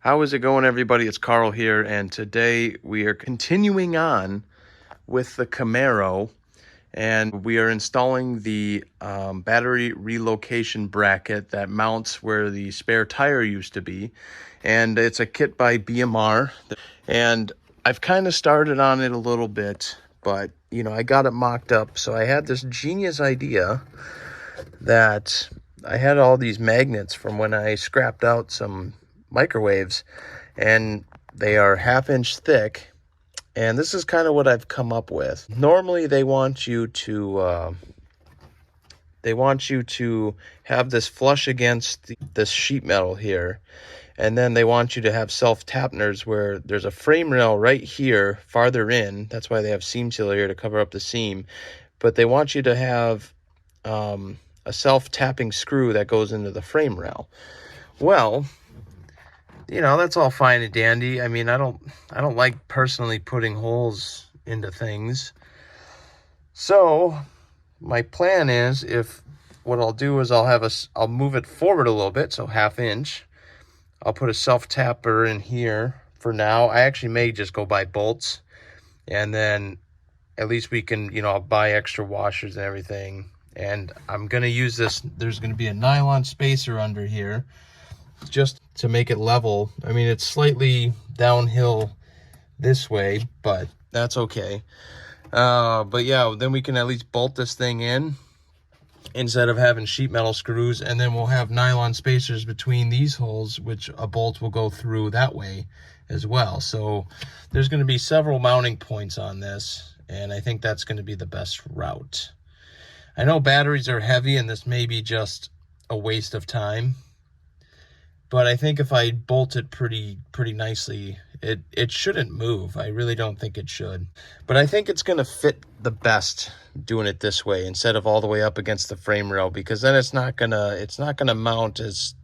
How is it going, everybody? It's Carl here, and today we are continuing on with the Camaro, and we are installing the battery relocation bracket that mounts where the spare tire used to be, and it's a kit by BMR, and I've kind of started on it a little bit, but I got it mocked up, so I had this genius idea that I had all these magnets from when I scrapped out some microwaves, and they are 1/2 inch thick, and this is kind of what I've come up with. Normally they want you to have this flush against this sheet metal here, and then they want you to have self-tappers where there's a frame rail right here farther in. That's why they have seam seal here to cover up the seam, but they want you to have a self-tapping screw that goes into the frame rail. Well, that's all fine and dandy. I mean, I don't like personally putting holes into things. So my plan is, what I'll do is I'll move it forward a little bit, so 1/2 inch. I'll put a self-tapper in here for now. I actually may just go buy bolts, and then at least we can, I'll buy extra washers and everything. And I'm going to use this. There's going to be a nylon spacer under here just to make it level. I mean, it's slightly downhill this way, but that's okay. But yeah, then we can at least bolt this thing in instead of having sheet metal screws, and then we'll have nylon spacers between these holes, which a bolt will go through that way as well. So there's going to be several mounting points on this, and I think that's going to be the best route. I know batteries are heavy, and this may be just a waste of time, but I think if I bolt it pretty nicely, it shouldn't move. I really don't think it should. But I think it's going to fit the best doing it this way instead of all the way up against the frame rail, because then it's not gonna mount as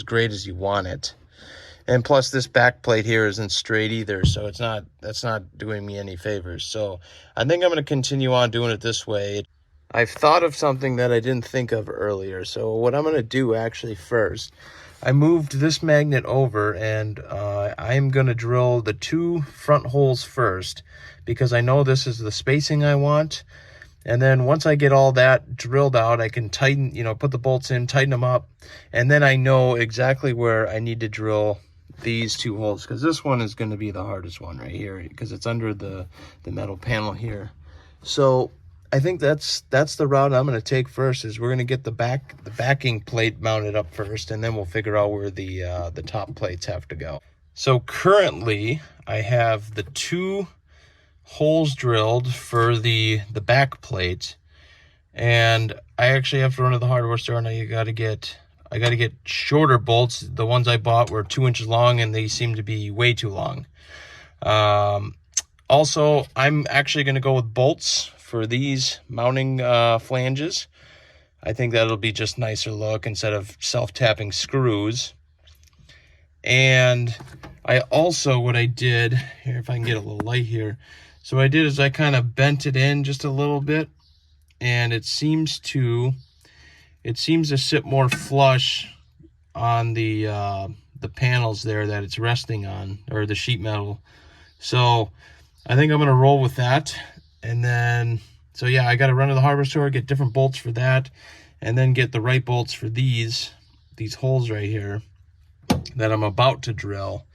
great as you want it. And plus, this back plate here isn't straight either, so that's not doing me any favors. So I think I'm going to continue on doing it this way. I've thought of something that I didn't think of earlier. So what I'm going to do actually first, I moved this magnet over, and I'm going to drill the 2 front holes first, because I know this is the spacing I want. And then once I get all that drilled out, I can tighten, put the bolts in, tighten them up, and then I know exactly where I need to drill these 2 holes, because this one is going to be the hardest one right here, because it's under the metal panel here. So I think that's the route I'm going to take first. Is we're going to get the backing plate mounted up first, and then we'll figure out where the top plates have to go. So currently I have the 2 holes drilled for the back plate, and I actually have to run to the hardware store, and I got to get shorter bolts. The ones I bought were 2 inches long, and they seem to be way too long. Also, I'm actually going to go with bolts for these mounting flanges. I think that'll be just nicer look instead of self-tapping screws. And I also, what I did here, if I can get a little light here, so what I did is I kind of bent it in just a little bit, and it seems to sit more flush on the panels there that it's resting on, or the sheet metal. So I think I'm going to roll with that. And then, so yeah, I got to run to the hardware store, get different bolts for that, and then get the right bolts for these holes right here that I'm about to drill.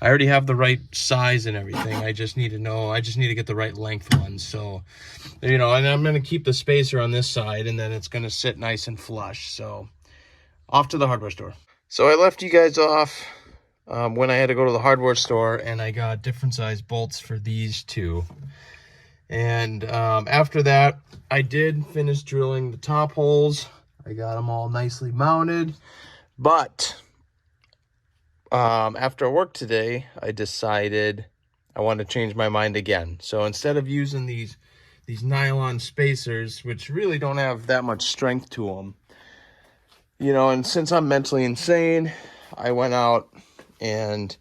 I already have the right size and everything. I just need to get the right length ones. So, and I'm going to keep the spacer on this side, and then it's going to sit nice and flush. So off to the hardware store. So I left you guys off when I had to go to the hardware store, and I got different size bolts for these 2. And after that, I did finish drilling the top holes. I got them all nicely mounted. But after work today, I decided I want to change my mind again. So instead of using these nylon spacers, which really don't have that much strength to them, and since I'm mentally insane, I went out and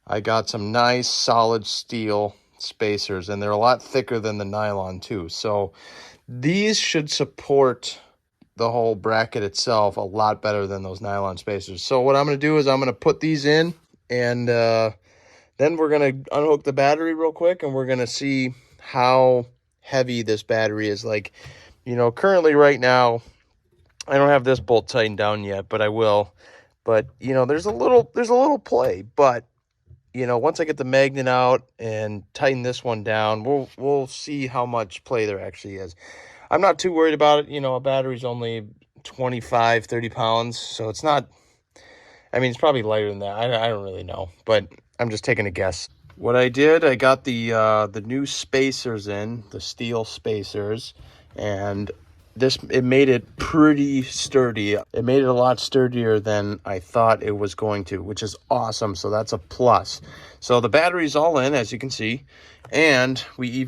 I got some nice solid steel spacers, and they're a lot thicker than the nylon too. So these should support the whole bracket itself a lot better than those nylon spacers. So what I'm going to do is I'm going to put these in, And then we're going to unhook the battery real quick, and we're going to see how heavy this battery is. Like, you know, currently right now, I don't have this bolt tightened down yet, but I will. But, you know, there's a little play, but you know, once I get the magnet out and tighten this one down, we'll see how much play there actually is. I'm not too worried about it. You know, a battery's only 25, 30 pounds, so it's not, I mean, it's probably lighter than that. I don't really know, but I'm just taking a guess. What I did, I got the new spacers in, the steel spacers, and it made it pretty sturdy. It made it a lot sturdier than I thought it was going to, which is awesome. So that's a plus. So the battery's all in, as you can see, and we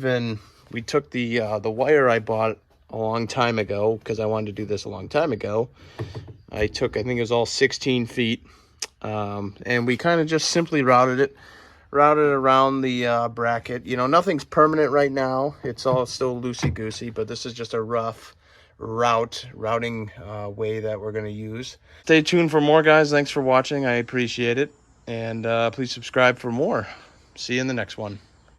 took the wire I bought a long time ago, because I wanted to do this a long time ago. I think it was all 16 feet, and we kind of just simply routed it around the bracket. You know, nothing's permanent right now. It's all still loosey-goosey, but this is just a rough routing way that we're going to use. Stay tuned for more, guys. Thanks for watching. I appreciate it. And please subscribe for more. See you in the next one.